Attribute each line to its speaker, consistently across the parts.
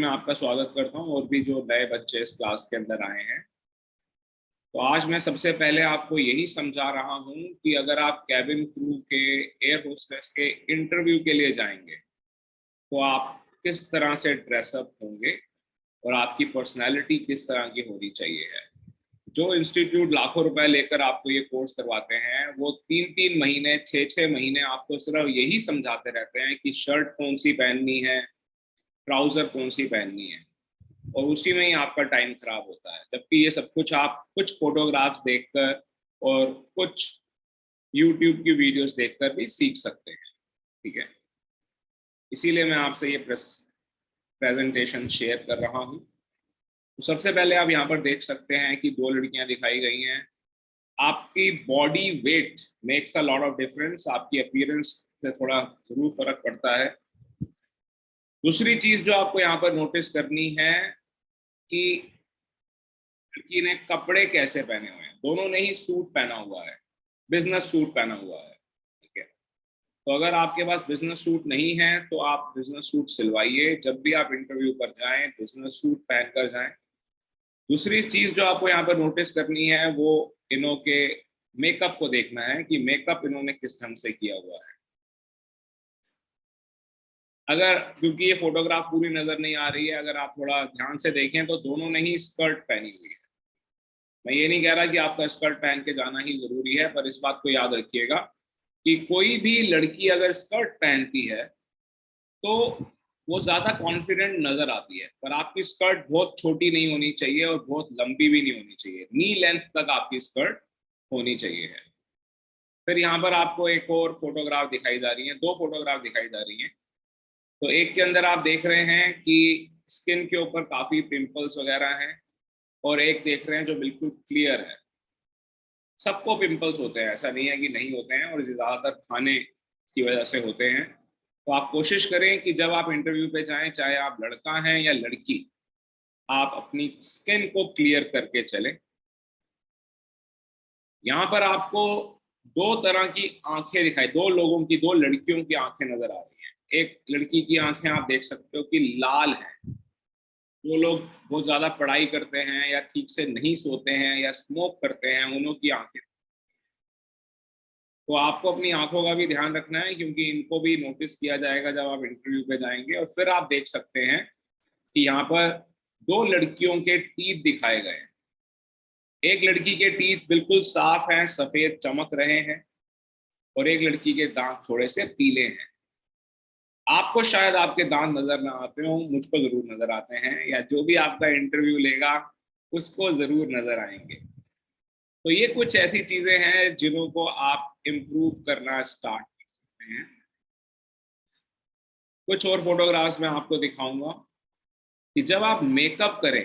Speaker 1: मैं आपका स्वागत करता हूं और भी जो नए बच्चे इस क्लास के अंदर आए हैं। तो आज मैं सबसे पहले आपको यही समझा रहा हूं कि अगर आप कैबिन क्रू के एयर होस्टेस के इंटरव्यू के लिए जाएंगे तो आप किस तरह से ड्रेसअप होंगे और आपकी पर्सनैलिटी किस तरह की होनी चाहिए है। जो इंस्टीट्यूट लाखों रुपए लेकर आपको ये कोर्स करवाते हैं वो 3-3 महीने 6-6 महीने आपको सिर्फ यही समझाते रहते हैं कि शर्ट कौन सी पहननी है, ट्राउजर कौन सी पहननी है, और उसी में ही आपका टाइम खराब होता है। जबकि ये सब कुछ आप कुछ फोटोग्राफ्स देखकर और कुछ यूट्यूब की वीडियोस देखकर भी सीख सकते हैं। ठीक है, इसीलिए मैं आपसे ये प्रेजेंटेशन शेयर कर रहा हूँ। तो सबसे पहले आप यहाँ पर देख सकते हैं कि दो लड़कियां दिखाई गई हैं। आपकी body weight makes a lot of difference, आपकी अपीयरेंस से थोड़ा जरूर फर्क पड़ता है। दूसरी चीज जो आपको यहाँ पर नोटिस करनी है कि लड़की ने कपड़े कैसे पहने हुए हैं। दोनों ने ही सूट पहना हुआ है, बिजनेस सूट पहना हुआ है। ठीक है, तो अगर आपके पास बिजनेस सूट नहीं है तो आप बिजनेस सूट सिलवाइए। जब भी आप इंटरव्यू पर जाएं बिजनेस सूट पहन कर जाएं। दूसरी चीज जो आपको यहाँ पर नोटिस करनी है वो इन्हों के मेकअप को देखना है कि मेकअप इन्होंने किस ढंग से किया हुआ है। अगर क्योंकि ये फोटोग्राफ पूरी नजर नहीं आ रही है, अगर आप थोड़ा ध्यान से देखें तो दोनों ने ही स्कर्ट पहनी हुई है। मैं ये नहीं कह रहा कि आपका स्कर्ट पहन के जाना ही जरूरी है, पर इस बात को याद रखिएगा कि कोई भी लड़की अगर स्कर्ट पहनती है तो वो ज्यादा कॉन्फिडेंट नजर आती है, पर आपकी स्कर्ट बहुत छोटी नहीं होनी चाहिए और बहुत लंबी भी नहीं होनी चाहिए। नी लेंथ तक आपकी स्कर्ट होनी चाहिए है। फिर यहाँ पर आपको एक और फोटोग्राफ दिखाई जा रही है, दो फोटोग्राफ दिखाई जा रही हैं। तो एक के अंदर आप देख रहे हैं कि स्किन के ऊपर काफी पिंपल्स वगैरह हैं, और एक देख रहे हैं जो बिल्कुल क्लियर है। सबको पिंपल्स होते हैं, ऐसा नहीं है कि नहीं होते हैं, और ज़्यादातर खाने की वजह से होते हैं। तो आप कोशिश करें कि जब आप इंटरव्यू पे जाएं, चाहे आप लड़का हैं या लड़की, आप अपनी स्किन को क्लियर करके चलें। यहाँ पर आपको दो तरह की आंखें दिखाई, दो लोगों की, दो लड़कियों की आंखें नजर आ रही हैं। एक लड़की की आंखें आप देख सकते हो कि लाल हैं। जो लोग बहुत ज्यादा पढ़ाई करते हैं या ठीक से नहीं सोते हैं या स्मोक करते हैं, उन्हों की आंखें। तो आपको अपनी आंखों का भी ध्यान रखना है, क्योंकि इनको भी नोटिस किया जाएगा जब आप इंटरव्यू पे जाएंगे। और फिर आप देख सकते हैं कि यहाँ पर दो लड़कियों के टीथ दिखाए गए हैं। एक लड़की के टीथ बिल्कुल साफ हैं, सफेद चमक रहे हैं, और एक लड़की के दांत थोड़े से पीले हैं। आपको शायद आपके दांत नजर ना आते हो, मुझको जरूर नजर आते हैं, या जो भी आपका इंटरव्यू लेगा उसको जरूर नजर आएंगे। तो ये कुछ ऐसी चीजें हैं जिन्हों को आप इम्प्रूव करना स्टार्ट कर सकते हैं। कुछ और फोटोग्राफ्स मैं आपको दिखाऊंगा कि जब आप मेकअप करें,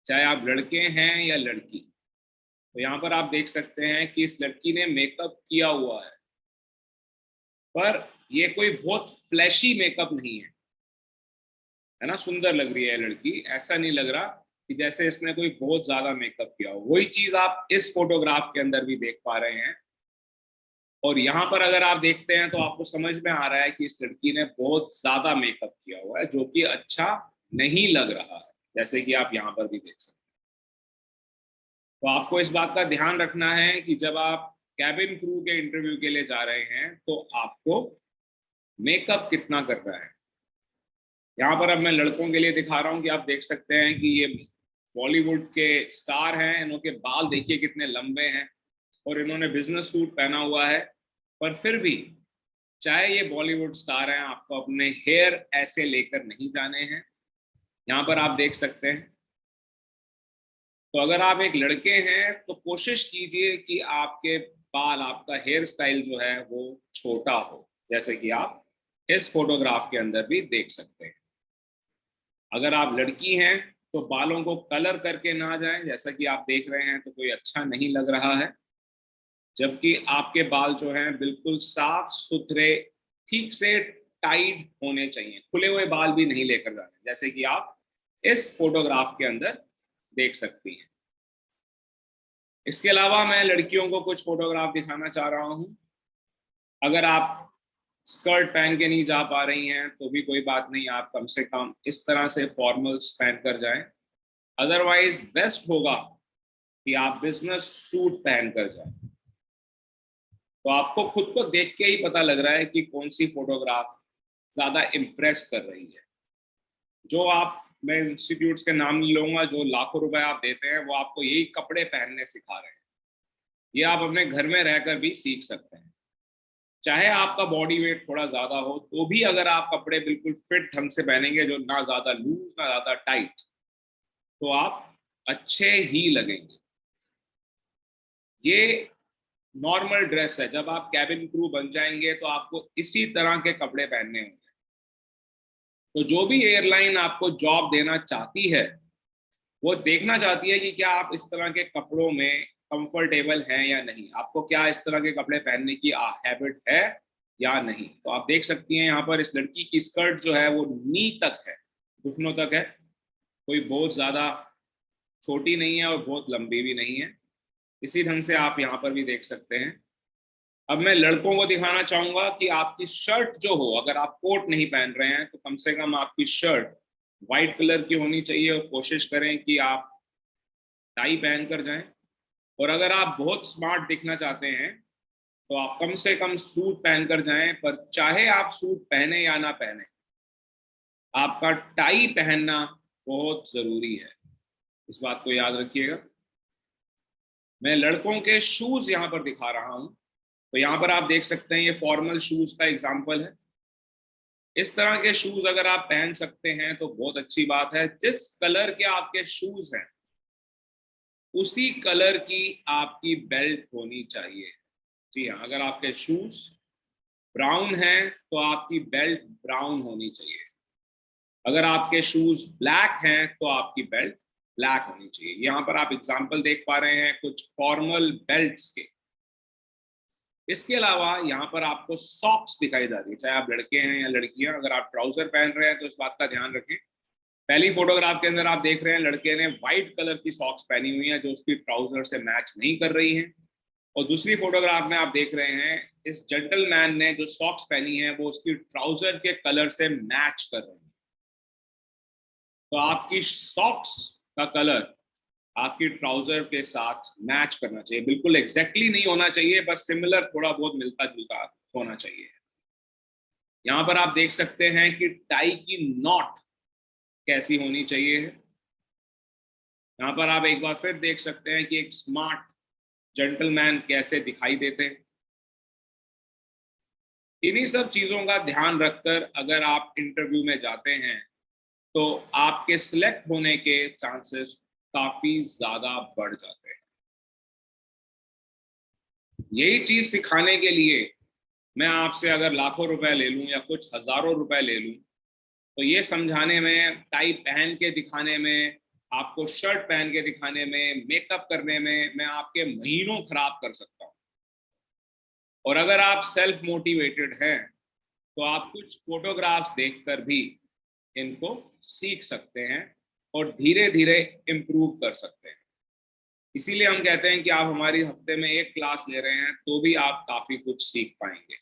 Speaker 1: चाहे आप लड़के हैं या लड़की, तो यहाँ पर आप देख सकते हैं कि इस लड़की ने मेकअप किया हुआ है, पर ये कोई बहुत फ्लैशी मेकअप नहीं है ना। सुंदर लग रही है लड़की, ऐसा नहीं लग रहा कि जैसे इसने कोई बहुत ज्यादा मेकअप किया हो। वही चीज आप इस फोटोग्राफ के अंदर भी देख पा रहे हैं। और यहाँ पर अगर आप देखते हैं तो आपको समझ में आ रहा है कि इस लड़की ने बहुत ज्यादा मेकअप किया हुआ है, जो कि अच्छा नहीं लग रहा है, जैसे कि आप यहाँ पर भी देख सकते हैं। तो आपको इस बात का ध्यान रखना है कि जब आप कैबिन क्रू के इंटरव्यू के लिए जा रहे हैं तो आपको मेकअप कितना करना है। यहाँ पर अब मैं लड़कों के लिए दिखा रहा हूँ कि आप देख सकते हैं कि ये बॉलीवुड के स्टार हैं। इन्होंने बाल देखिए कितने लंबे हैं, और इन्होंने बिजनेस सूट पहना हुआ है। पर फिर भी चाहे ये बॉलीवुड स्टार हैं, आपको अपने हेयर ऐसे लेकर नहीं जाने हैं। यहाँ पर आप देख सकते हैं। तो अगर आप एक लड़के हैं तो कोशिश कीजिए कि आपके बाल, आपका हेयर स्टाइल जो है वो छोटा हो, जैसे कि आप इस फोटोग्राफ के अंदर भी देख सकते हैं। अगर आप लड़की हैं तो बालों को कलर करके ना जाएं, जैसा कि आप देख रहे हैं, तो कोई अच्छा नहीं लग रहा है। जबकि आपके बाल जो हैं बिल्कुल साफ सुथरे, ठीक से टाइड होने चाहिए। खुले हुए बाल भी नहीं लेकर जाने, जैसे कि आप इस फोटोग्राफ के अंदर देख सकती हैं। इसके अलावा मैं लड़कियों को कुछ फोटोग्राफ दिखाना चाह रहा हूं। अगर आप स्कर्ट पहन के नहीं जा पा रही हैं तो भी कोई बात नहीं, आप कम से कम इस तरह से फॉर्मल्स पहन कर जाएं। अदरवाइज बेस्ट होगा कि आप बिजनेस सूट पहन कर जाएं। तो आपको खुद को देख के ही पता लग रहा है कि कौन सी फोटोग्राफ ज्यादा इम्प्रेस कर रही है। जो आप, मैं इंस्टीट्यूट्स के नाम नहीं लूंगा, जो लाखों रुपए आप देते हैं वो आपको यही कपड़े पहनने सिखा रहे हैं। ये आप अपने घर में रहकर भी सीख सकते हैं। चाहे आपका बॉडी वेट थोड़ा ज्यादा हो तो भी अगर आप कपड़े बिल्कुल फिट ढंग से पहनेंगे, जो ना ज्यादा लूज ना ज्यादा टाइट, तो आप अच्छे ही लगेंगे। ये नॉर्मल ड्रेस है। जब आप कैबिन क्रू बन जाएंगे तो आपको इसी तरह के कपड़े पहनने होंगे। तो जो भी एयरलाइन आपको जॉब देना चाहती है वो देखना चाहती है कि क्या आप इस तरह के कपड़ों में कंफर्टेबल हैं या नहीं, आपको क्या इस तरह के कपड़े पहनने की हैबिट है या नहीं। तो आप देख सकती हैं यहाँ पर इस लड़की की स्कर्ट जो है वो नी तक है, घुटनों तक है, कोई बहुत ज़्यादा छोटी नहीं है और बहुत लंबी भी नहीं है। इसी ढंग से आप यहाँ पर भी देख सकते हैं। अब मैं लड़कों को दिखाना चाहूंगा कि आपकी शर्ट जो हो, अगर आप कोट नहीं पहन रहे हैं तो कम से कम आपकी शर्ट वाइट कलर की होनी चाहिए और कोशिश करें कि आप टाई पहन कर जाएं। और अगर आप बहुत स्मार्ट दिखना चाहते हैं तो आप कम से कम सूट पहन कर जाएं। पर चाहे आप सूट पहने या ना पहने, आपका टाई पहनना बहुत जरूरी है, इस बात को याद रखिएगा। मैं लड़कों के शूज यहाँ पर दिखा रहा हूँ। तो यहाँ पर आप देख सकते हैं ये फॉर्मल शूज का एग्जाम्पल है। इस तरह के शूज अगर आप पहन सकते हैं तो बहुत अच्छी बात है। जिस कलर के आपके शूज हैं उसी कलर की आपकी बेल्ट होनी चाहिए। जी हाँ, अगर आपके शूज ब्राउन हैं तो आपकी बेल्ट ब्राउन होनी चाहिए। अगर आपके शूज ब्लैक हैं तो आपकी बेल्ट ब्लैक होनी चाहिए। यहाँ पर आप एग्जाम्पल देख पा रहे हैं कुछ फॉर्मल बेल्ट्स के। इसके अलावा यहाँ पर आपको सॉक्स दिखाई जा रही है, चाहे आप लड़के हैं या लड़कियां। अगर आप ट्राउजर पहन रहे हैं तो इस बात का ध्यान रखें। पहली फोटोग्राफ के अंदर आप देख रहे हैं लड़के ने व्हाइट कलर की सॉक्स पहनी हुई है जो उसकी ट्राउजर से मैच नहीं कर रही हैं। और दूसरी फोटोग्राफ में आप देख रहे हैं इस जेंटलमैन ने जो सॉक्स पहनी है वो उसकी ट्राउजर के कलर से मैच कर रही है। तो आपकी सॉक्स का कलर आपकी ट्राउजर के साथ मैच करना चाहिए। बिल्कुल एग्जैक्टली नहीं होना चाहिए, बस सिमिलर, थोड़ा बहुत मिलता जुलता होना चाहिए। यहाँ पर आप देख सकते हैं कि टाई की नॉट कैसी होनी चाहिए। यहाँ पर आप एक बार फिर देख सकते हैं कि एक स्मार्ट जेंटलमैन कैसे दिखाई देते हैं। इन्हीं सब चीजों का ध्यान रखकर अगर आप इंटरव्यू में जाते हैं तो आपके सिलेक्ट होने के चांसेस काफी ज्यादा बढ़ जाते हैं। यही चीज सिखाने के लिए मैं आपसे अगर लाखों रुपए ले लूं या कुछ हजारों रुपए ले लूं तो ये समझाने में, टाई पहन के दिखाने में, आपको शर्ट पहन के दिखाने में, मेकअप करने में मैं आपके महीनों खराब कर सकता हूँ। और अगर आप सेल्फ मोटिवेटेड हैं तो आप कुछ फोटोग्राफ्स देखकर भी इनको सीख सकते हैं और धीरे धीरे इम्प्रूव कर सकते हैं। इसीलिए हम कहते हैं कि आप हमारी हफ्ते में एक क्लास ले रहे हैं तो भी आप काफी कुछ सीख पाएंगे।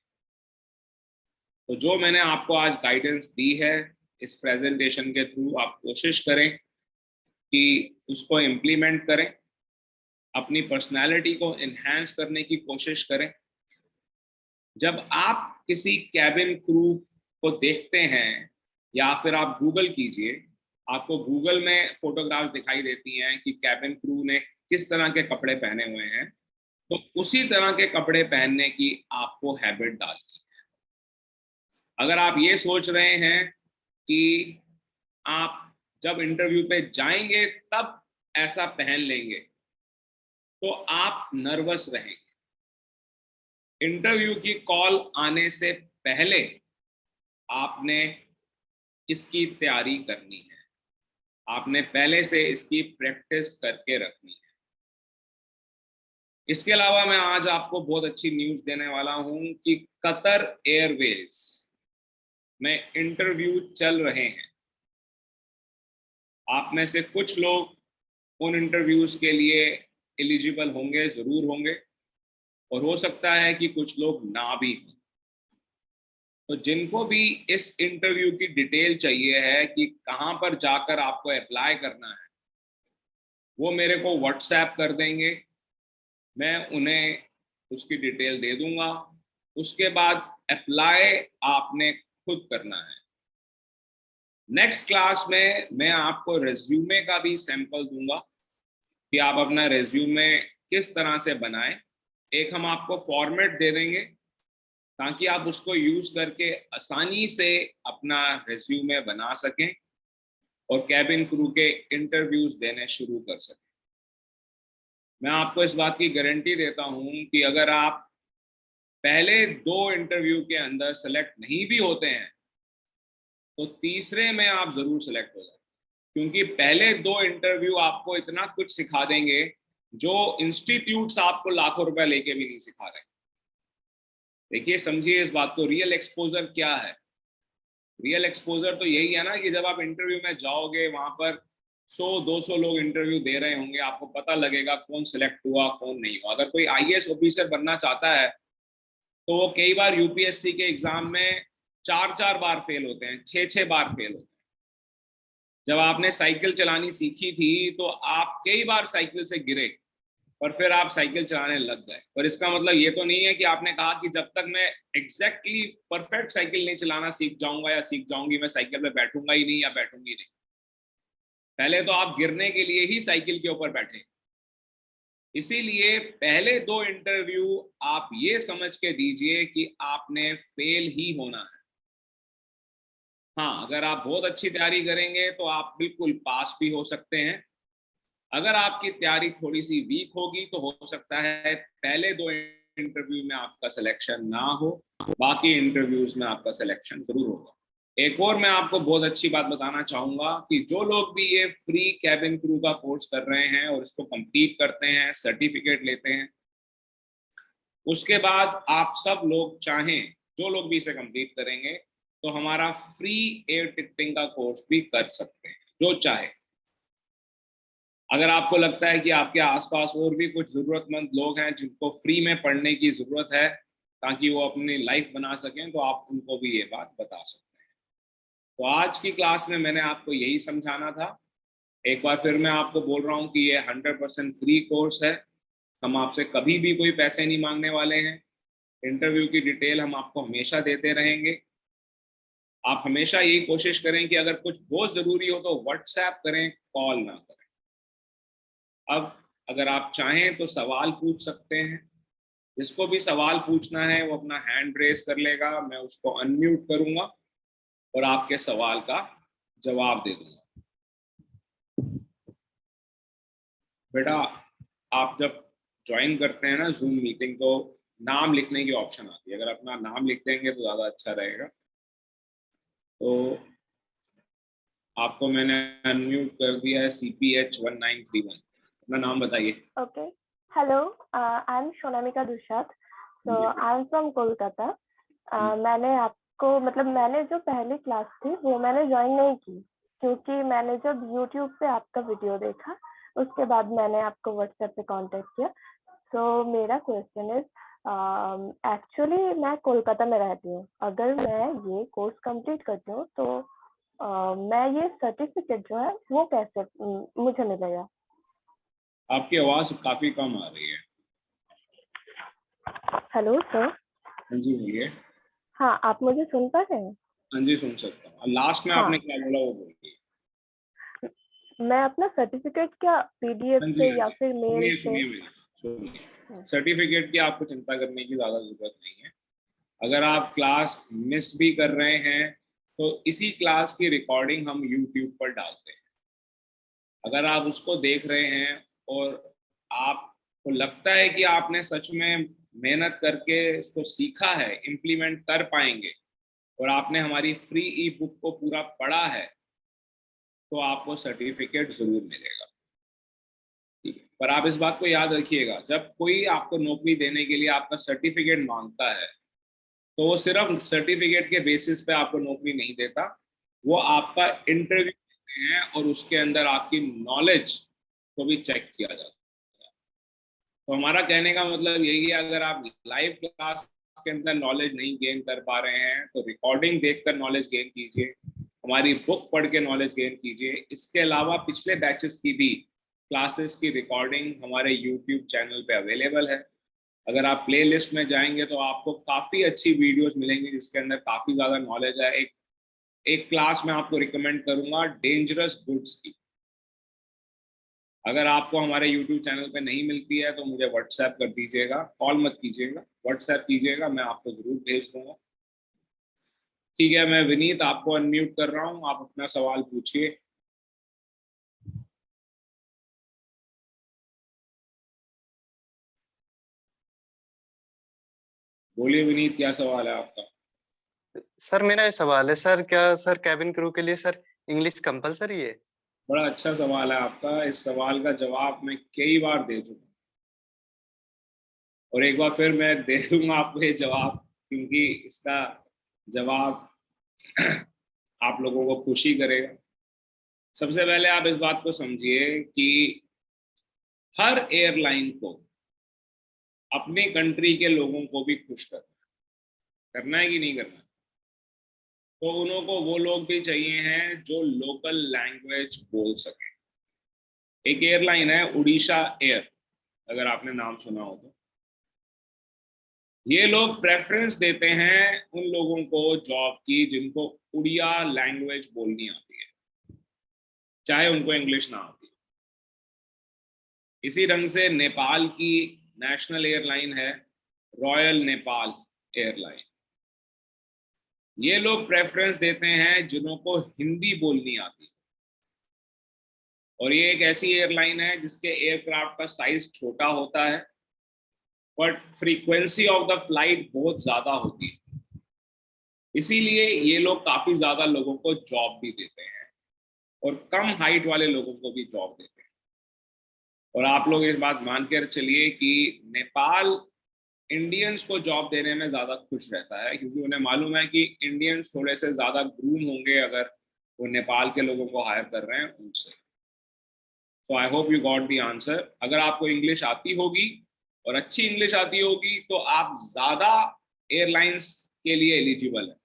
Speaker 1: तो जो मैंने आपको आज गाइडेंस दी है इस प्रेजेंटेशन के थ्रू, आप कोशिश करें कि उसको इम्प्लीमेंट करें, अपनी पर्सनालिटी को इन्हांस करने की कोशिश करें। जब आप किसी कैबिन क्रू को देखते हैं या फिर आप गूगल कीजिए, आपको गूगल में फोटोग्राफ्स दिखाई देती हैं कि कैबिन क्रू ने किस तरह के कपड़े पहने हुए हैं, तो उसी तरह के कपड़े पहनने की आपको हैबिट डालनी है। अगर आप ये सोच रहे हैं कि आप जब इंटरव्यू पे जाएंगे तब ऐसा पहन लेंगे तो आप नर्वस रहेंगे। इंटरव्यू की कॉल आने से पहले आपने इसकी तैयारी करनी है, आपने पहले से इसकी प्रैक्टिस करके रखनी है। इसके अलावा मैं आज आपको बहुत अच्छी न्यूज़ देने वाला हूं कि कतर एयरवेज में इंटरव्यू चल रहे हैं। आप में से कुछ लोग उन इंटरव्यूज के लिए एलिजिबल होंगे, जरूर होंगे, और हो सकता है कि कुछ लोग ना भी हों। तो जिनको भी इस इंटरव्यू की डिटेल चाहिए है कि कहाँ पर जाकर आपको अप्लाई करना है, वो मेरे को व्हाट्सएप कर देंगे, मैं उन्हें उसकी डिटेल दे दूंगा। उसके बाद अप्लाई आपने खुद करना है। नेक्स्ट क्लास में मैं आपको रेज्यूमे का भी सैंपल दूंगा कि आप अपना रेज्यूमे किस तरह से बनाएं। एक हम आपको फॉर्मेट दे देंगे ताकि आप उसको यूज करके आसानी से अपना रेज्यूमे बना सकें और कैबिन क्रू के इंटरव्यूज देने शुरू कर सकें। मैं आपको इस बात की गारंटी देता हूं कि अगर आप पहले 2 इंटरव्यू के अंदर सेलेक्ट नहीं भी होते हैं तो तीसरे में आप जरूर सेलेक्ट हो जाए, क्योंकि पहले 2 इंटरव्यू आपको इतना कुछ सिखा देंगे जो इंस्टीट्यूट्स आपको लाखों रुपए लेके भी नहीं सिखा रहे। देखिए, समझिए इस बात को, रियल एक्सपोजर क्या है। रियल एक्सपोजर तो यही है ना कि जब आप इंटरव्यू में जाओगे, वहां पर 100-200 लोग इंटरव्यू दे रहे होंगे, आपको पता लगेगा कौन सिलेक्ट हुआ कौन नहीं हुआ। अगर कोई आईएएस ऑफिसर बनना चाहता है तो वो कई बार यूपीएससी के एग्जाम में 4-4 बार फेल होते हैं, 6-6 बार फेल होते हैं। जब आपने साइकिल चलानी सीखी थी तो आप कई बार साइकिल से गिरे और फिर आप साइकिल चलाने लग गए, पर इसका मतलब ये तो नहीं है कि आपने कहा कि जब तक मैं एग्जैक्टली परफेक्ट साइकिल नहीं चलाना सीख जाऊंगा या सीख जाऊंगी, मैं साइकिल पे बैठूंगा ही नहीं या बैठूंगी नहीं। पहले तो आप गिरने के लिए ही साइकिल के ऊपर बैठे। इसीलिए पहले 2 इंटरव्यू आप ये समझ के दीजिए कि आपने फेल ही होना है। हाँ, अगर आप बहुत अच्छी तैयारी करेंगे तो आप बिल्कुल पास भी हो सकते हैं। अगर आपकी तैयारी थोड़ी सी वीक होगी तो हो सकता है पहले 2 इंटरव्यू में आपका सिलेक्शन ना हो, बाकी इंटरव्यूज में आपका सिलेक्शन जरूर होगा। एक और मैं आपको बहुत अच्छी बात बताना चाहूंगा कि जो लोग भी ये फ्री कैबिन क्रू का कोर्स कर रहे हैं और इसको कंप्लीट करते हैं, सर्टिफिकेट लेते हैं, उसके बाद आप सब लोग चाहें, जो लोग भी इसे कंप्लीट करेंगे, तो हमारा फ्री एयर टिकटिंग का कोर्स भी कर सकते हैं, जो चाहे। अगर आपको लगता है कि आपके आसपास और भी कुछ ज़रूरतमंद लोग हैं जिनको फ्री में पढ़ने की ज़रूरत है ताकि वो अपनी लाइफ बना सकें, तो आप उनको भी ये बात बता सकते हैं। तो आज की क्लास में मैंने आपको यही समझाना था। एक बार फिर मैं आपको बोल रहा हूँ कि ये 100% फ्री कोर्स है। हम आपसे कभी भी कोई पैसे नहीं मांगने वाले हैं। इंटरव्यू की डिटेल हम आपको हमेशा देते रहेंगे। आप हमेशा यही कोशिश करें कि अगर कुछ बहुत ज़रूरी हो तो व्हाट्सएप करें, कॉल ना करें। अब अगर आप चाहें तो सवाल पूछ सकते हैं। जिसको भी सवाल पूछना है वो अपना हैंड रेस कर लेगा, मैं उसको अनम्यूट करूंगा और आपके सवाल का जवाब दे दूंगा। बेटा, आप जब ज्वाइन करते हैं ना जूम मीटिंग, तो नाम लिखने की ऑप्शन आती है। अगर अपना नाम लिख देंगे तो ज़्यादा अच्छा रहेगा। तो आपको मैंने अनम्यूट कर दिया है, CPH1931। अपना नाम बताइए।
Speaker 2: Okay. Hello, I'm Shonamika Dushat. So I'm from Kolkata. मैंने आपको मैंने जो पहली क्लास थी वो मैंने ज्वाइन नहीं की, क्योंकि मैंने जब YouTube पे आपका वीडियो देखा उसके बाद मैंने आपको WhatsApp पे कांटेक्ट किया। तो मेरा क्वेश्चन इज, एक्चुअली मैं कोलकाता में रहती हूँ। अगर मैं ये कोर्स कंप्लीट करती हूँ तो मैं ये सर्टिफिकेट जो है वो कैसे मुझे मिलेगा?
Speaker 1: आपकी आवाज़ काफ़ी कम आ रही है।
Speaker 2: Hello sir.
Speaker 1: हाँ जी, बोलिए।
Speaker 2: हाँ, आप मुझे सुन पा रहे हैं?
Speaker 1: हाँ जी, सुन सकता हूँ। लास्ट में आपने
Speaker 2: हाँ,
Speaker 1: क्या बोला वो बोलिए।
Speaker 2: मैं अपना सर्टिफिकेट क्या पीडीएफ
Speaker 1: हाँ जी,
Speaker 2: से
Speaker 1: हाँ
Speaker 2: या
Speaker 1: जी,
Speaker 2: फिर मेल
Speaker 1: सुनिए
Speaker 2: से?
Speaker 1: सुनिए मेरी, सुनिए। सर्टिफिकेट की आपको चिंता करने की ज़्यादा ज़रूरत नहीं है। अगर आप क्लास मिस भी कर रहे हैं तो इसी क्लास की रिकॉर्डिंग हम यूट्यूब पर डालते हैं। अगर आप उसको देख रहे हैं और आपको लगता है कि आपने सच में मेहनत करके इसको सीखा है, इम्प्लीमेंट कर पाएंगे, और आपने हमारी फ्री ई बुक को पूरा पढ़ा है, तो आपको सर्टिफिकेट ज़रूर मिलेगा। ठीक है, पर आप इस बात को याद रखिएगा, जब कोई आपको नौकरी देने के लिए आपका सर्टिफिकेट मांगता है तो वो सिर्फ सर्टिफिकेट के बेसिस पे आपको नौकरी नहीं देता, वो आपका इंटरव्यू लेते हैं और उसके अंदर आपकी नॉलेज को भी चेक किया जाता है। तो हमारा कहने का मतलब यही है, अगर आप लाइव क्लास के अंदर नॉलेज नहीं गेन कर पा रहे हैं तो रिकॉर्डिंग देखकर नॉलेज गेन कीजिए, हमारी बुक पढ़ के नॉलेज गेन कीजिए। इसके अलावा पिछले बैचेस की भी क्लासेस की रिकॉर्डिंग हमारे यूट्यूब चैनल पे अवेलेबल है। अगर आप प्ले लिस्ट में जाएंगे तो आपको काफ़ी अच्छी वीडियोस मिलेंगी जिसके अंदर काफ़ी ज़्यादा नॉलेज है। एक क्लास मैं आपको रिकमेंड करूंगा डेंजरस गुड्स की। अगर आपको हमारे यूट्यूब चैनल पे नहीं मिलती है तो मुझे व्हाट्सएप कर दीजिएगा, कॉल मत कीजिएगा, व्हाट्सएप कीजिएगा, मैं आपको ज़रूर भेज दूंगा। ठीक है, मैं विनीत आपको अनम्यूट कर रहा हूँ, आप अपना सवाल पूछिए। बोलिए विनीत, क्या सवाल है आपका?
Speaker 3: सर मेरा ये सवाल है सर, क्या सर कैबिन क्रू के लिए सर इंग्लिश कंपलसरी है?
Speaker 1: बड़ा अच्छा सवाल है आपका। इस सवाल का जवाब मैं कई बार दे चुका और एक बार फिर मैं दे दूंगा आपको ये जवाब, क्योंकि इसका जवाब आप लोगों को खुशी करेगा। सबसे पहले आप इस बात को समझिए कि हर एयरलाइन को अपनी कंट्री के लोगों को भी खुश करना है कि नहीं करना। तो उनको वो लोग भी चाहिए हैं जो लोकल लैंग्वेज बोल सके। एक एयरलाइन है उड़ीसा एयर, अगर आपने नाम सुना हो तो। ये लोग प्रेफरेंस देते हैं उन लोगों को जॉब की जिनको उड़िया लैंग्वेज बोलनी आती है, चाहे उनको इंग्लिश ना आती। इसी रंग से नेपाल की नेशनल एयरलाइन है रॉयल नेपाल एयरलाइन। ये लोग प्रेफरेंस देते हैं जिन्हों को हिंदी बोलनी आती है। और ये एक ऐसी एयरलाइन है जिसके एयरक्राफ्ट का साइज छोटा होता है but frequency of the flight बहुत ज्यादा होती है। इसीलिए ये लोग काफी ज्यादा लोगों को जॉब भी देते हैं और कम हाइट वाले लोगों को भी जॉब देते हैं। और आप लोग इस बात मान कर चलिए कि नेपाल इंडियंस को जॉब देने में ज्यादा खुश रहता है, क्योंकि उन्हें मालूम है कि इंडियंस थोड़े से ज्यादा ग्रूम होंगे अगर वो नेपाल के लोगों को हायर कर रहे हैं उनसे। So I hope you got the answer. अगर आपको इंग्लिश आती होगी और अच्छी इंग्लिश आती होगी तो आप ज्यादा एयरलाइंस के लिए एलिजिबल है।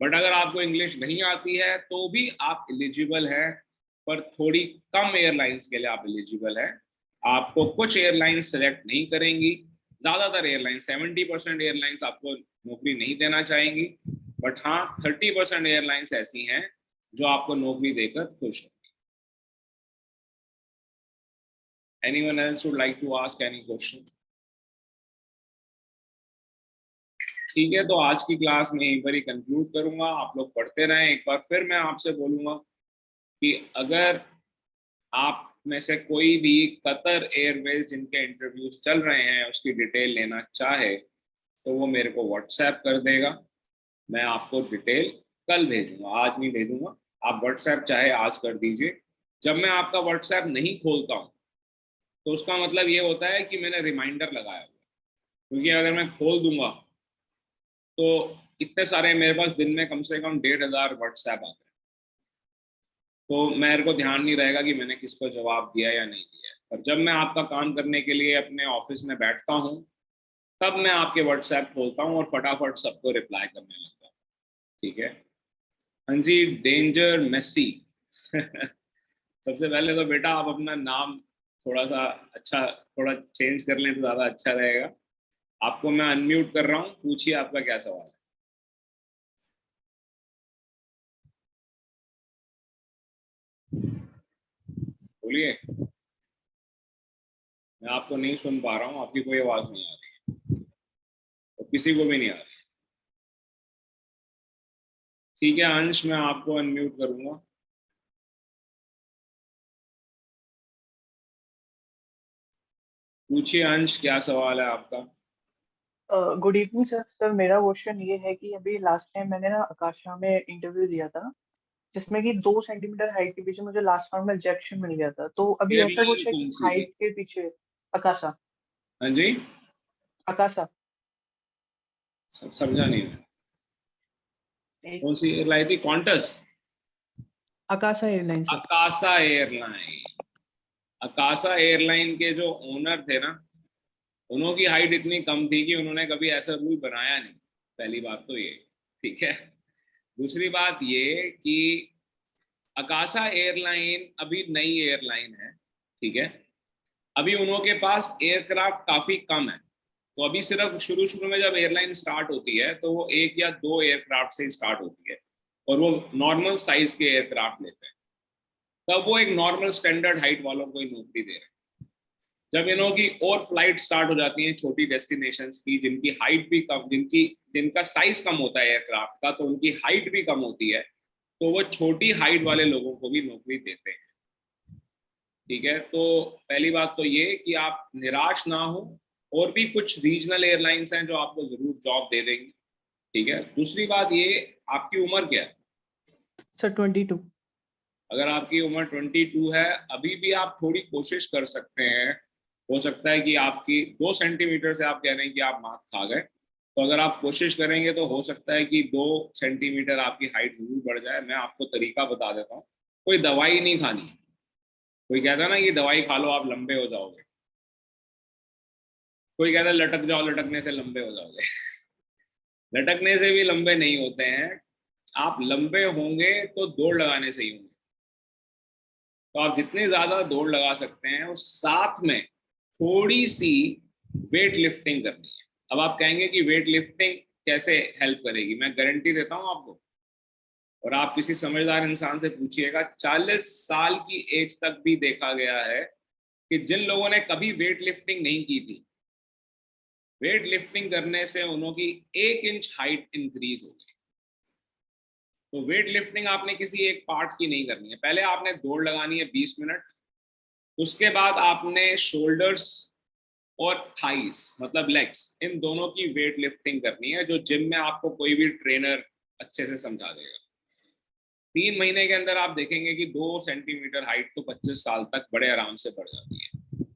Speaker 1: बट अगर आपको इंग्लिश नहीं आती है तो भी आप एलिजिबल हैं, पर थोड़ी कम एयरलाइंस के लिए आप एलिजिबल हैं। आपको कुछ एयरलाइंस सेलेक्ट नहीं करेंगी, ज्यादातर एयरलाइंस 70% एयरलाइंस आपको नौकरी नहीं देना चाहेंगी, बट हाँ 30% एयरलाइंस ऐसी हैं जो आपको नौकरी देकर खुश है। Anyone else would like to ask any question? ठीक है, तो आज की क्लास में यहीं पर ही कंक्लूड करूंगा। आप लोग पढ़ते रहें। एक बार फिर मैं आपसे बोलूंगा कि अगर आप में से कोई भी कतर एयरवेज जिनके इंटरव्यूज चल रहे हैं उसकी डिटेल लेना चाहे तो वो मेरे को व्हाट्सएप कर देगा। मैं आपको डिटेल कल भेजूंगा, आज नहीं भेजूंगा। आप व्हाट्सएप चाहे आज कर दीजिए। जब मैं आपका व्हाट्सएप नहीं खोलता हूँ तो उसका मतलब ये होता है कि मैंने रिमाइंडर लगाया हुआ, क्योंकि अगर मैं खोल दूंगा तो इतने सारे मेरे पास दिन में कम से कम 1500 व्हाट्सएप आते हैं, तो मेरे को ध्यान नहीं रहेगा कि मैंने किसको जवाब दिया या नहीं दिया। और जब मैं आपका काम करने के लिए अपने ऑफिस में बैठता हूँ तब मैं आपके व्हाट्सएप खोलता हूँ और फटाफट सबको रिप्लाई करने लगता हूँ। ठीक है? हाँ जी, डेंजर मेसी सबसे पहले तो बेटा आप अपना नाम थोड़ा सा अच्छा थोड़ा चेंज कर लें तो ज़्यादा अच्छा रहेगा। आपको मैं अनम्यूट कर रहा हूँ, पूछिए आपका क्या सवाल है। बोलिए, मैं आपको नहीं सुन पा रहा हूँ, आपकी कोई आवाज़ नहीं आ रही है और किसी को भी नहीं आ रही। ठीक है अंश, मैं आपको अनम्यूट करूँगा। पूछिए अंश, क्या सवाल है आपका?
Speaker 4: Good evening sir. सर मेरा क्वेश्चन ये है कि अभी लास्ट टाइम मैंने ना आकाशा में इंटरव्यू दिया था जिसमें कि 2 सेंटीमीटर हाइट के पीछे मुझे लास्ट राउंड में रिजेक्शन मिल गया था। तो अभी ऐसा
Speaker 1: एयरलाइन
Speaker 4: कुछ है कि
Speaker 1: कौन सी थी?
Speaker 4: हाइट के पीछे आकाशा
Speaker 1: हाँ जी,
Speaker 4: आकाशा
Speaker 1: समझा नहीं मैं। कौन सी एयरलाइन थी? Qantas?
Speaker 4: Akasa airline sir.
Speaker 1: Akasa airline. Akasa airline के जो ओनर थे ना, उन्हों की हाइट इतनी कम थी कि उन्होंने कभी ऐसा रूल बनाया नहीं, पहली बात तो ये, ठीक है। दूसरी बात ये कि आकाशा एयरलाइन अभी नई एयरलाइन है, ठीक है, अभी उन्हों के पास एयरक्राफ्ट काफी कम है। तो अभी सिर्फ शुरू शुरू में जब एयरलाइन स्टार्ट होती है तो वो 1 या 2 एयरक्राफ्ट से स्टार्ट होती है और वो नॉर्मल साइज के एयरक्राफ्ट लेते हैं, तब वो एक नॉर्मल स्टैंडर्ड हाइट वालों को ही नौकरी दे रहे हैं। जब इन्हों की और फ्लाइट स्टार्ट हो जाती हैं छोटी डेस्टिनेशंस की, जिनकी हाइट भी कम, जिनका साइज कम होता है एयरक्राफ्ट का, तो उनकी हाइट भी कम होती है, तो वो छोटी हाइट वाले लोगों को भी नौकरी देते हैं, ठीक है। तो पहली बात तो ये कि आप निराश ना हो, और भी कुछ रीजनल एयरलाइंस हैं जो आपको जरूर जॉब दे देंगी, ठीक है। दूसरी बात ये, आपकी उम्र क्या है?
Speaker 4: सर 22।
Speaker 1: अगर आपकी उम्र 22 है, अभी भी आप थोड़ी कोशिश कर सकते हैं। हो सकता है कि आपकी 2 सेंटीमीटर से आप कह रहे हैं कि आप मात खा गए, तो अगर आप कोशिश करेंगे तो हो सकता है कि 2 सेंटीमीटर आपकी हाइट जरूर बढ़ जाए। मैं आपको तरीका बता देता हूँ, कोई दवाई नहीं खानी है। कोई कहता है ना कि दवाई खा लो आप लंबे हो जाओगे, कोई कहता है लटक जाओ, लटकने से लंबे हो जाओगे। लटकने से भी लंबे नहीं होते हैं, आप लंबे होंगे तो दौड़ लगाने से ही होंगे। तो आप जितनी ज्यादा दौड़ लगा सकते हैं, और साथ में थोड़ी सी वेट लिफ्टिंग करनी है। अब आप कहेंगे कि वेट लिफ्टिंग कैसे हेल्प करेगी, मैं गारंटी देता हूं आपको, और आप किसी समझदार इंसान से पूछिएगा, 40 साल की एज तक भी देखा गया है कि जिन लोगों ने कभी वेट लिफ्टिंग नहीं की थी, वेट लिफ्टिंग करने से उनकी 1 इंच हाइट इंक्रीज हो गई। तो वेट लिफ्टिंग आपने किसी एक पार्ट की नहीं करनी है, पहले आपने दौड़ लगानी है 20 मिनट, उसके बाद आपने शोल्डर्स और थाइस मतलब लेग्स, इन दोनों की वेट लिफ्टिंग करनी है, जो जिम में आपको कोई भी ट्रेनर अच्छे से समझा देगा। 3 महीने के अंदर आप देखेंगे कि 2 सेंटीमीटर हाइट तो 25 साल तक बड़े आराम से बढ़ जाती है,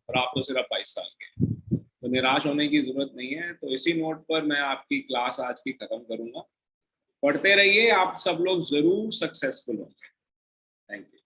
Speaker 1: और आप तो सिर्फ 22 साल के। तो निराश होने की जरूरत नहीं है। तो इसी नोट पर मैं आपकी क्लास आज की खत्म करूंगा। पढ़ते रहिए, आप सब लोग जरूर सक्सेसफुल होंगे। Thank you.